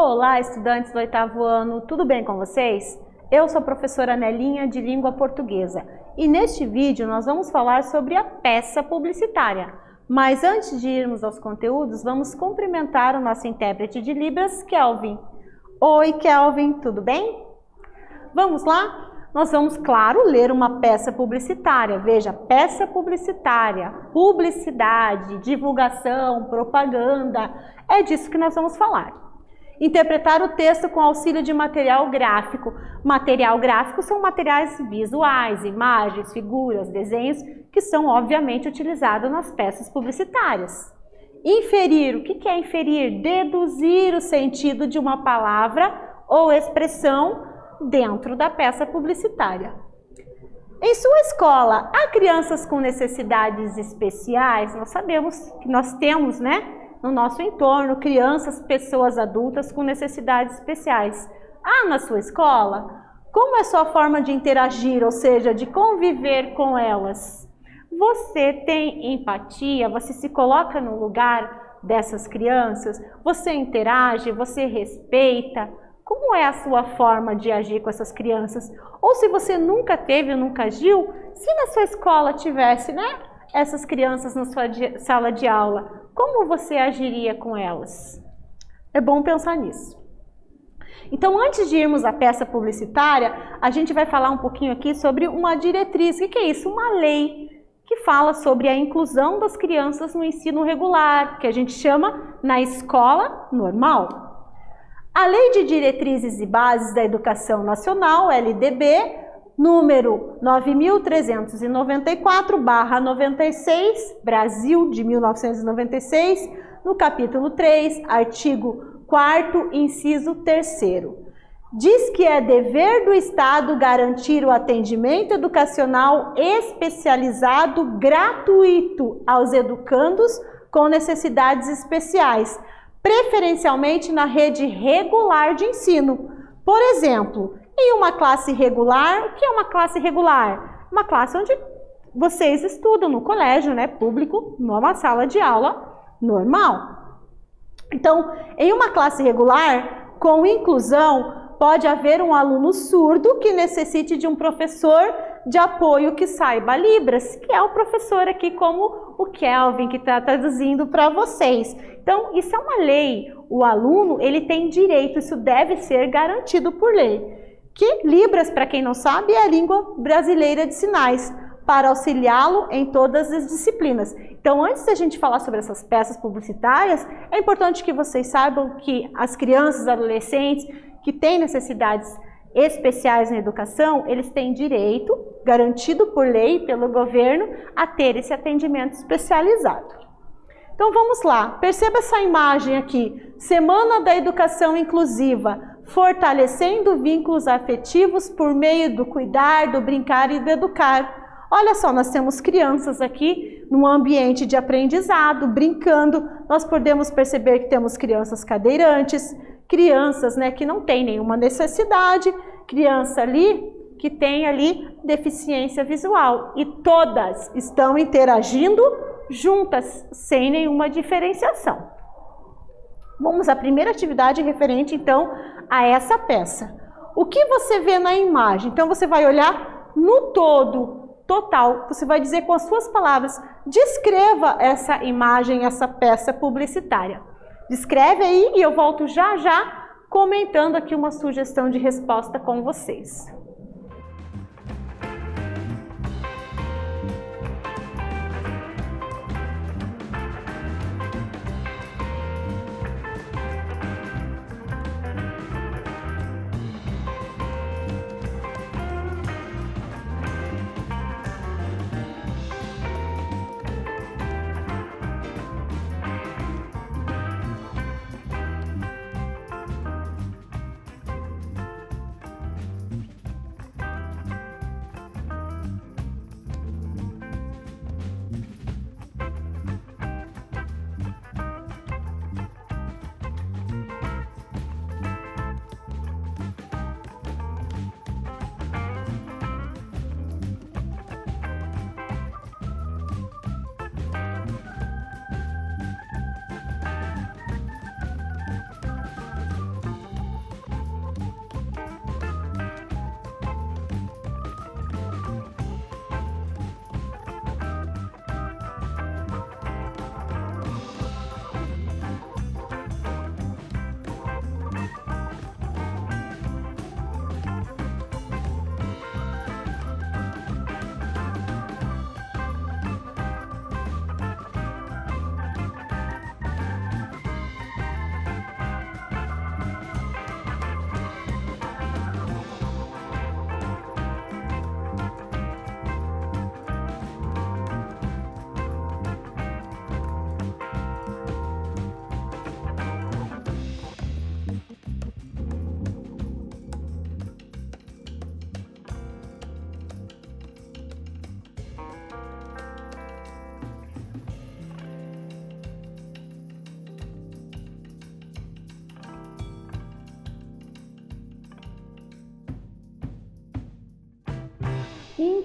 Olá, estudantes do 8º ano, tudo bem com vocês? Eu sou a professora Nelinha de Língua Portuguesa e neste vídeo nós vamos falar sobre a peça publicitária. Mas antes de irmos aos conteúdos, vamos cumprimentar o nosso intérprete de Libras, Kelvin. Oi, Kelvin, tudo bem? Vamos lá? Nós vamos, claro, ler uma peça publicitária. Veja, peça publicitária, publicidade, divulgação, propaganda, é disso que nós vamos falar. Interpretar o texto com auxílio de material gráfico. Material gráfico são materiais visuais, imagens, figuras, desenhos, que são obviamente utilizados nas peças publicitárias. Inferir, o que é inferir? Deduzir o sentido de uma palavra ou expressão dentro da peça publicitária. Em sua escola, há crianças com necessidades especiais? Nós sabemos que nós temos, no nosso entorno, crianças, pessoas adultas com necessidades especiais. Há na sua escola? Como é sua forma de interagir, ou seja, de conviver com elas? Você tem empatia? Você se coloca no lugar dessas crianças? Você interage? Você respeita? Como é a sua forma de agir com essas crianças? Ou se você nunca teve ou nunca agiu, se na sua escola tivesse, essas crianças na sua sala de aula, como você agiria com elas? É bom pensar nisso. Então, antes de irmos à peça publicitária, a gente vai falar um pouquinho aqui sobre uma diretriz. O que é isso? Uma lei que fala sobre a inclusão das crianças no ensino regular, que a gente chama na escola normal. A Lei de Diretrizes e Bases da Educação Nacional, LDB, número 9.394/96, Brasil de 1996, no capítulo 3, artigo 4º, inciso 3º. Diz que é dever do Estado garantir o atendimento educacional especializado gratuito aos educandos com necessidades especiais, preferencialmente na rede regular de ensino. Por exemplo, em uma classe regular, o que é uma classe regular? Uma classe onde vocês estudam no colégio, público, numa sala de aula normal. Então, em uma classe regular, com inclusão, pode haver um aluno surdo que necessite de um professor de apoio que saiba Libras, que é o professor aqui como o Kelvin, que está traduzindo para vocês. Então, isso é uma lei. O aluno, ele tem direito, isso deve ser garantido por lei. Que Libras, para quem não sabe, é a língua brasileira de sinais, para auxiliá-lo em todas as disciplinas. Então, antes da gente falar sobre essas peças publicitárias, é importante que vocês saibam que as crianças, adolescentes, que têm necessidades especiais na educação, eles têm direito, garantido por lei, pelo governo, a ter esse atendimento especializado. Então vamos lá, perceba essa imagem aqui, Semana da Educação Inclusiva, fortalecendo vínculos afetivos por meio do cuidar, do brincar e do educar. Olha só, nós temos crianças aqui num ambiente de aprendizado, brincando, nós podemos perceber que temos crianças cadeirantes, crianças que não têm nenhuma necessidade, criança ali que tem ali deficiência visual e todas estão interagindo juntas, sem nenhuma diferenciação. Vamos à primeira atividade referente então a essa peça. O que você vê na imagem? Então você vai olhar no todo, total, você vai dizer com as suas palavras, descreva essa imagem, essa peça publicitária. Descreve aí e eu volto já já comentando aqui uma sugestão de resposta com vocês.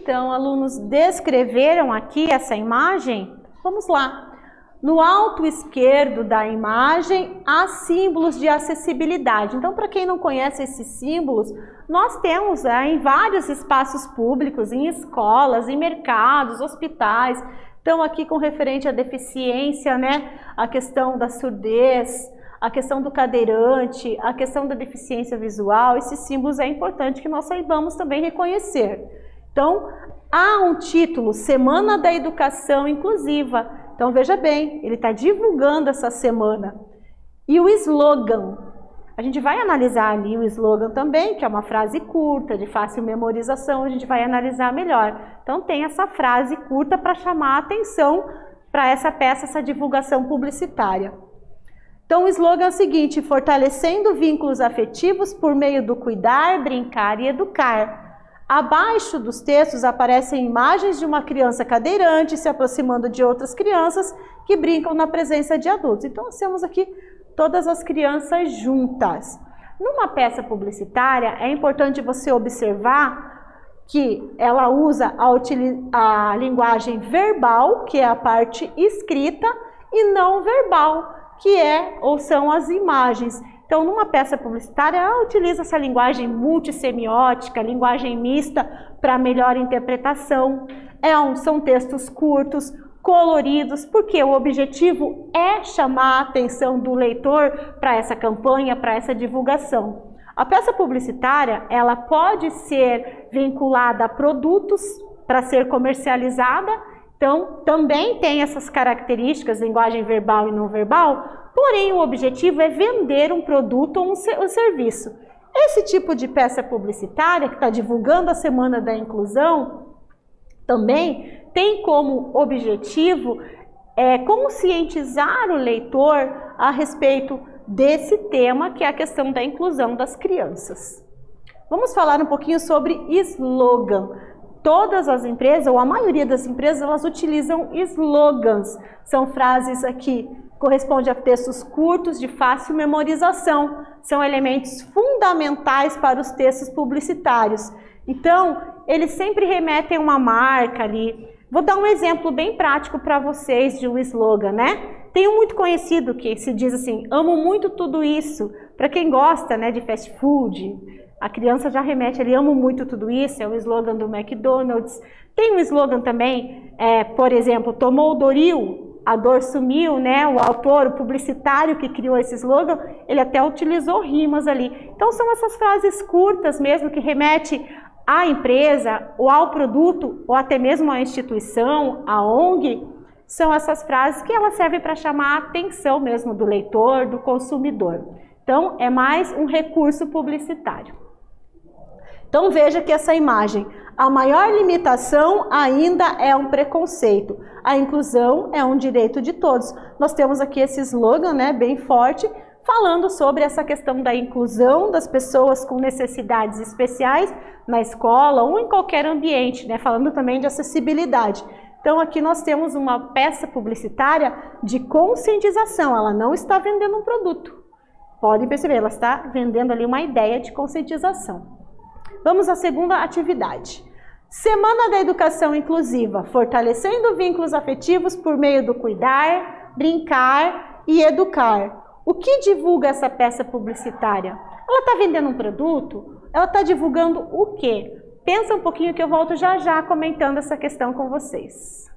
então, alunos descreveram aqui essa imagem? Vamos lá. No alto esquerdo da imagem, há símbolos de acessibilidade. Então, para quem não conhece esses símbolos, nós temos em vários espaços públicos, em escolas, em mercados, hospitais. Então, aqui com referente à deficiência, né? A questão da surdez, a questão do cadeirante, a questão da deficiência visual, esses símbolos é importante que nós saibamos também reconhecer. Então, há um título, Semana da Educação Inclusiva. Então, veja bem, ele está divulgando essa semana. E o slogan, a gente vai analisar ali o slogan também, que é uma frase curta, de fácil memorização, a gente vai analisar melhor. Então, tem essa frase curta para chamar a atenção para essa peça, essa divulgação publicitária. Então, o slogan é o seguinte: fortalecendo vínculos afetivos por meio do cuidar, brincar e educar. Abaixo dos textos aparecem imagens de uma criança cadeirante se aproximando de outras crianças que brincam na presença de adultos. Então, nós temos aqui todas as crianças juntas. Numa peça publicitária, é importante você observar que ela usa a linguagem verbal, que é a parte escrita, e não verbal, que é ou são as imagens. Então, numa peça publicitária, ela utiliza essa linguagem multissemiótica, linguagem mista, para melhor interpretação. São textos curtos, coloridos, porque o objetivo é chamar a atenção do leitor para essa campanha, para essa divulgação. A peça publicitária, ela pode ser vinculada a produtos para ser comercializada. Então, também tem essas características, linguagem verbal e não verbal, porém o objetivo é vender um produto ou um serviço. Esse tipo de peça publicitária, que está divulgando a Semana da Inclusão, também tem como objetivo conscientizar o leitor a respeito desse tema, que é a questão da inclusão das crianças. Vamos falar um pouquinho sobre slogan. Todas as empresas, ou a maioria das empresas, elas utilizam slogans. São frases aqui, correspondem a textos curtos de fácil memorização. São elementos fundamentais para os textos publicitários. Então, eles sempre remetem a uma marca ali. Vou dar um exemplo bem prático para vocês de um slogan, né? Tem um muito conhecido que se diz assim: amo muito tudo isso. Para quem gosta, né, de fast food, a criança já remete ali, amo muito tudo isso, é o slogan do McDonald's. Tem um slogan também, por exemplo, tomou o Doril, a dor sumiu, né? O autor, o publicitário que criou esse slogan, ele até utilizou rimas ali. Então são essas frases curtas mesmo que remete à empresa, ou ao produto, ou até mesmo à instituição, à ONG. São essas frases que elas servem para chamar a atenção mesmo do leitor, do consumidor. Então é mais um recurso publicitário. Então veja que essa imagem, a maior limitação ainda é um preconceito. A inclusão é um direito de todos. Nós temos aqui esse slogan, né, bem forte, falando sobre essa questão da inclusão das pessoas com necessidades especiais na escola ou em qualquer ambiente, né, falando também de acessibilidade. Então aqui nós temos uma peça publicitária de conscientização, ela não está vendendo um produto. Podem perceber, ela está vendendo ali uma ideia de conscientização. Vamos à segunda atividade. Semana da Educação Inclusiva, fortalecendo vínculos afetivos por meio do cuidar, brincar e educar. O que divulga essa peça publicitária? Ela está vendendo um produto? Ela está divulgando o quê? Pensa um pouquinho que eu volto já já comentando essa questão com vocês.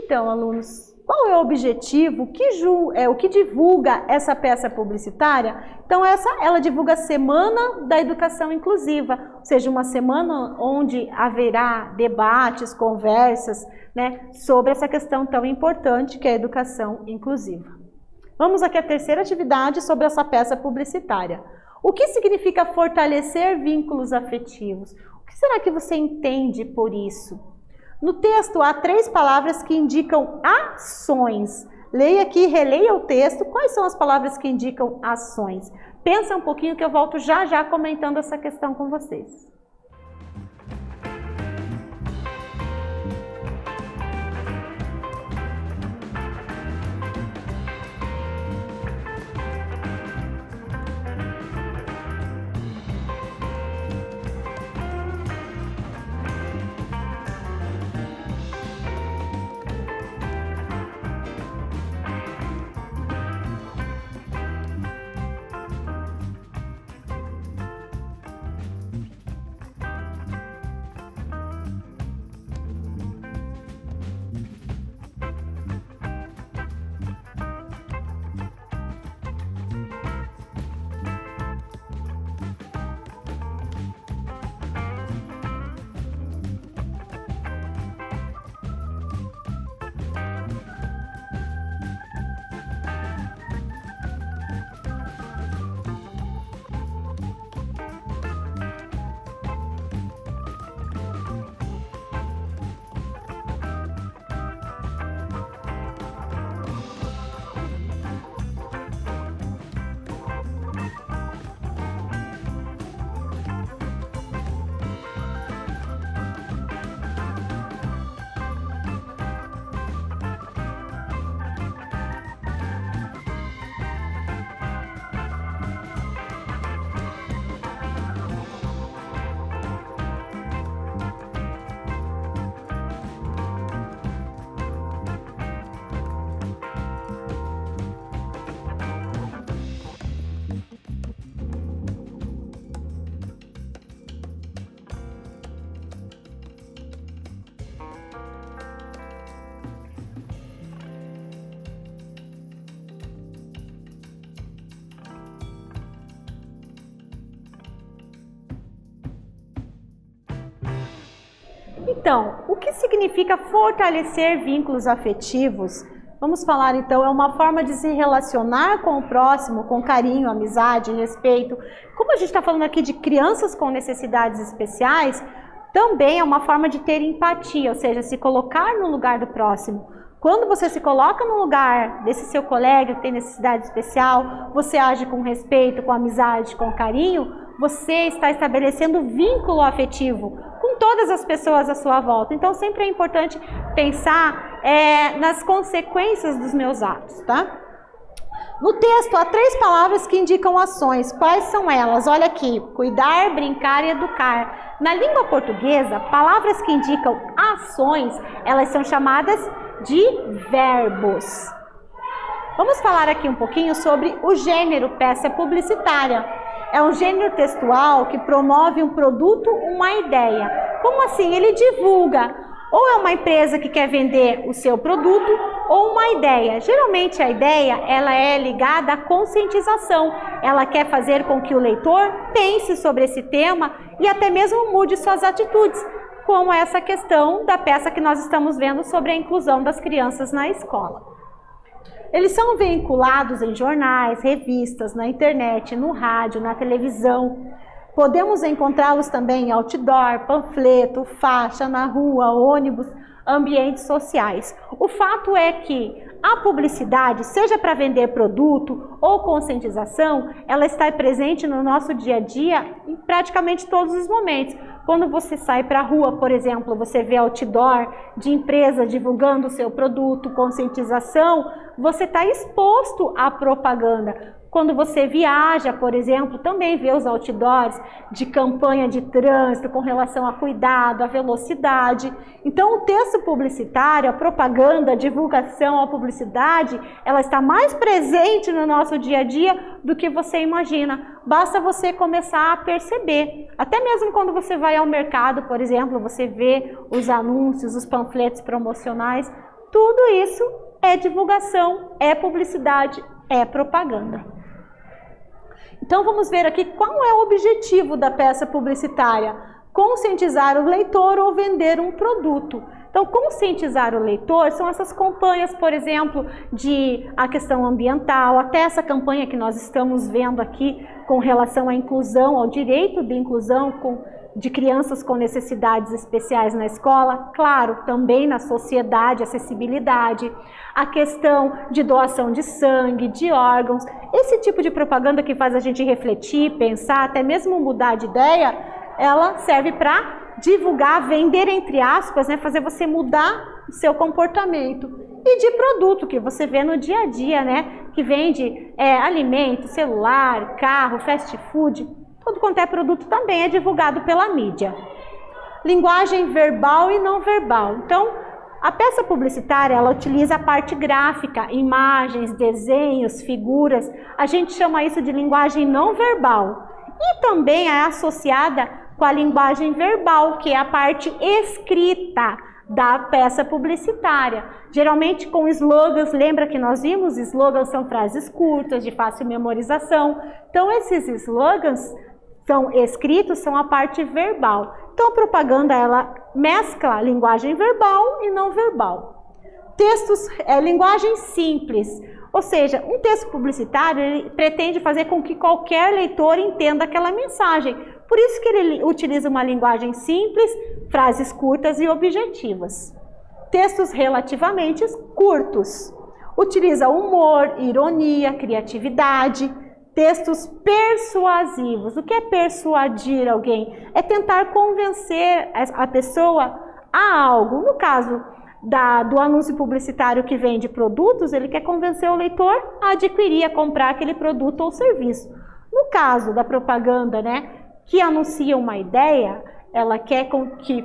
Então, alunos, qual é o objetivo? O que divulga essa peça publicitária? Então, ela divulga a Semana da Educação Inclusiva, ou seja, uma semana onde haverá debates, conversas, né, sobre essa questão tão importante que é a educação inclusiva. Vamos aqui à terceira atividade sobre essa peça publicitária. O que significa fortalecer vínculos afetivos? O que será que você entende por isso? No texto há 3 palavras que indicam ações. Leia aqui, releia o texto. Quais são as palavras que indicam ações? Pensa um pouquinho que eu volto já já comentando essa questão com vocês. Então, o que significa fortalecer vínculos afetivos? Vamos falar então, é uma forma de se relacionar com o próximo, com carinho, amizade, respeito. Como a gente está falando aqui de crianças com necessidades especiais, também é uma forma de ter empatia, ou seja, se colocar no lugar do próximo. Quando você se coloca no lugar desse seu colega que tem necessidade especial, você age com respeito, com amizade, com carinho, você está estabelecendo vínculo afetivo com todas as pessoas à sua volta. Então, sempre é importante pensar nas consequências dos meus atos, tá? No texto, há 3 palavras que indicam ações. Quais são elas? Olha aqui, cuidar, brincar e educar. Na língua portuguesa, palavras que indicam ações, elas são chamadas de verbos. Vamos falar aqui um pouquinho sobre o gênero peça publicitária. É um gênero textual que promove um produto, uma ideia. Como assim? Ele divulga. Ou é uma empresa que quer vender o seu produto, ou uma ideia. Geralmente a ideia ela é ligada à conscientização. Ela quer fazer com que o leitor pense sobre esse tema e até mesmo mude suas atitudes, como essa questão da peça que nós estamos vendo sobre a inclusão das crianças na escola. Eles são veiculados em jornais, revistas, na internet, no rádio, na televisão. Podemos encontrá-los também em outdoor, panfleto, faixa, na rua, ônibus, ambientes sociais. O fato é que a publicidade, seja para vender produto ou conscientização, ela está presente no nosso dia a dia em praticamente todos os momentos. Quando você sai para a rua, por exemplo, você vê outdoor de empresa divulgando o seu produto, conscientização, você está exposto à propaganda. Quando você viaja, por exemplo, também vê os outdoors de campanha de trânsito com relação a cuidado, a velocidade. Então, o texto publicitário, a propaganda, a divulgação, a publicidade, ela está mais presente no nosso dia a dia do que você imagina. Basta você começar a perceber. Até mesmo quando você vai ao mercado, por exemplo, você vê os anúncios, os panfletos promocionais, Tudo isso é divulgação, é publicidade, é propaganda. Então vamos ver aqui qual é o objetivo da peça publicitária: conscientizar o leitor ou vender um produto. Então, conscientizar o leitor são essas campanhas, por exemplo, de a questão ambiental, até essa campanha que nós estamos vendo aqui com relação à inclusão, ao direito de inclusão de crianças com necessidades especiais na escola, claro, também na sociedade, acessibilidade, a questão de doação de sangue, de órgãos, esse tipo de propaganda que faz a gente refletir, pensar, até mesmo mudar de ideia, ela serve para divulgar, vender entre aspas, né, fazer você mudar o seu comportamento. E de produto que você vê no dia a dia, né, que vende alimento, celular, carro, fast food, tudo quanto é produto também é divulgado pela mídia. Linguagem verbal e não verbal. Então, a peça publicitária, ela utiliza a parte gráfica, imagens, desenhos, figuras. A gente chama isso de linguagem não verbal. E também é associada com a linguagem verbal, que é a parte escrita da peça publicitária. Geralmente com slogans, lembra que nós vimos? Slogans são frases curtas, de fácil memorização. Então esses slogans são escritos, são a parte verbal. Então a propaganda, ela mescla a linguagem verbal e não verbal. Textos, linguagem simples. Ou seja, um texto publicitário ele pretende fazer com que qualquer leitor entenda aquela mensagem. Por isso que ele utiliza uma linguagem simples, frases curtas e objetivas. Textos relativamente curtos. Utiliza humor, ironia, criatividade. Textos persuasivos. O que é persuadir alguém? É tentar convencer a pessoa a algo. No caso do anúncio publicitário que vende produtos, ele quer convencer o leitor a adquirir, a comprar aquele produto ou serviço. No caso da propaganda, né, que anuncia uma ideia, ela quer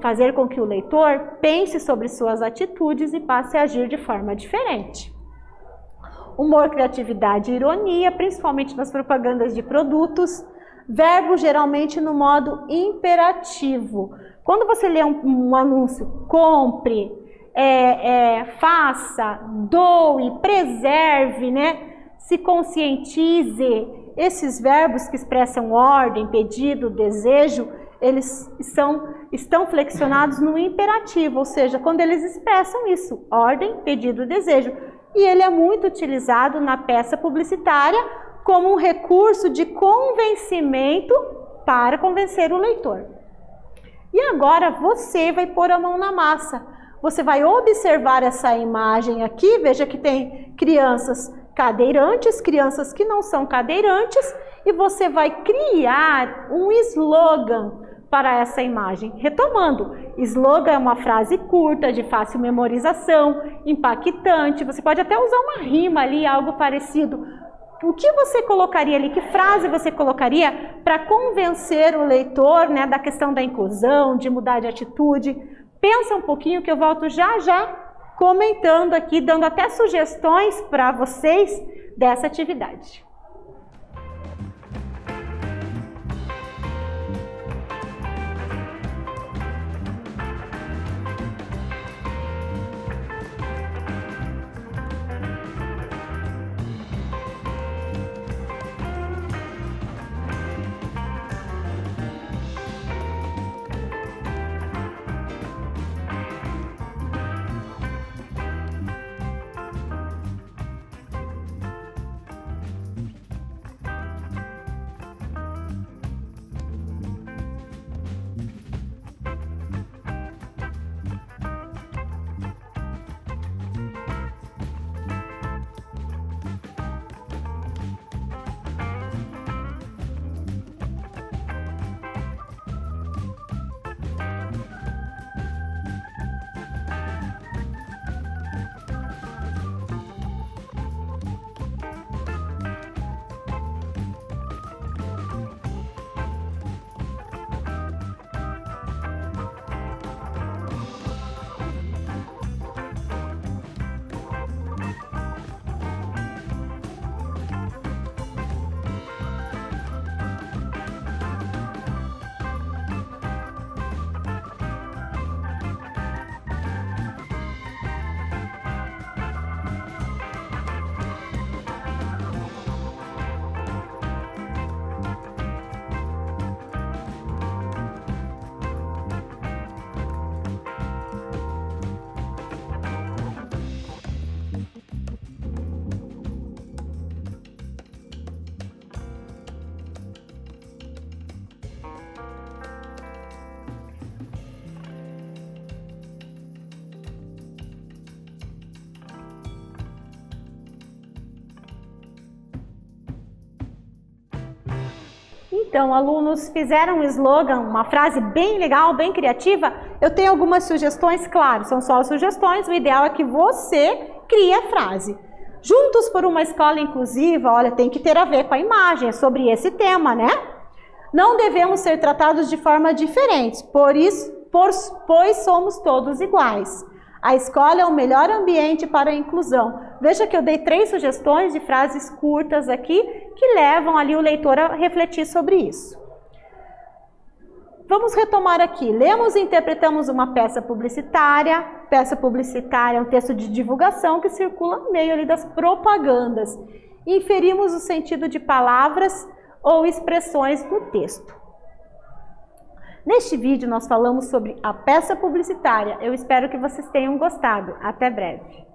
fazer com que o leitor pense sobre suas atitudes e passe a agir de forma diferente. Humor, criatividade e ironia, principalmente nas propagandas de produtos. Verbo geralmente no modo imperativo. Quando você lê um anúncio, compre, faça, doe, preserve, né? Se conscientize. Esses verbos que expressam ordem, pedido, desejo, eles estão flexionados no imperativo, ou seja, quando eles expressam isso, ordem, pedido, desejo. E ele é muito utilizado na peça publicitária como um recurso de convencimento para convencer o leitor. E agora você vai pôr a mão na massa. Você vai observar essa imagem aqui, veja que tem crianças cadeirantes, crianças que não são cadeirantes, e você vai criar um slogan para essa imagem. Retomando, slogan é uma frase curta, de fácil memorização, impactante, você pode até usar uma rima ali, algo parecido. O que você colocaria ali, que frase você colocaria para convencer o leitor, né, da questão da inclusão, de mudar de atitude? Pensa um pouquinho que eu volto já já comentando aqui, dando até sugestões para vocês dessa atividade. Então, alunos fizeram um slogan, uma frase bem legal, bem criativa. Eu tenho algumas sugestões, claro, são só sugestões, o ideal é que você crie a frase. Juntos por uma escola inclusiva, olha, tem que ter a ver com a imagem, é sobre esse tema, né? Não devemos ser tratados de forma diferente, pois somos todos iguais. A escola é o melhor ambiente para a inclusão. Veja que eu dei 3 sugestões de frases curtas aqui que levam ali o leitor a refletir sobre isso. Vamos retomar aqui. Lemos e interpretamos uma peça publicitária. Peça publicitária é um texto de divulgação que circula no meio ali das propagandas. Inferimos o sentido de palavras ou expressões do texto. Neste vídeo nós falamos sobre a peça publicitária. Eu espero que vocês tenham gostado. Até breve.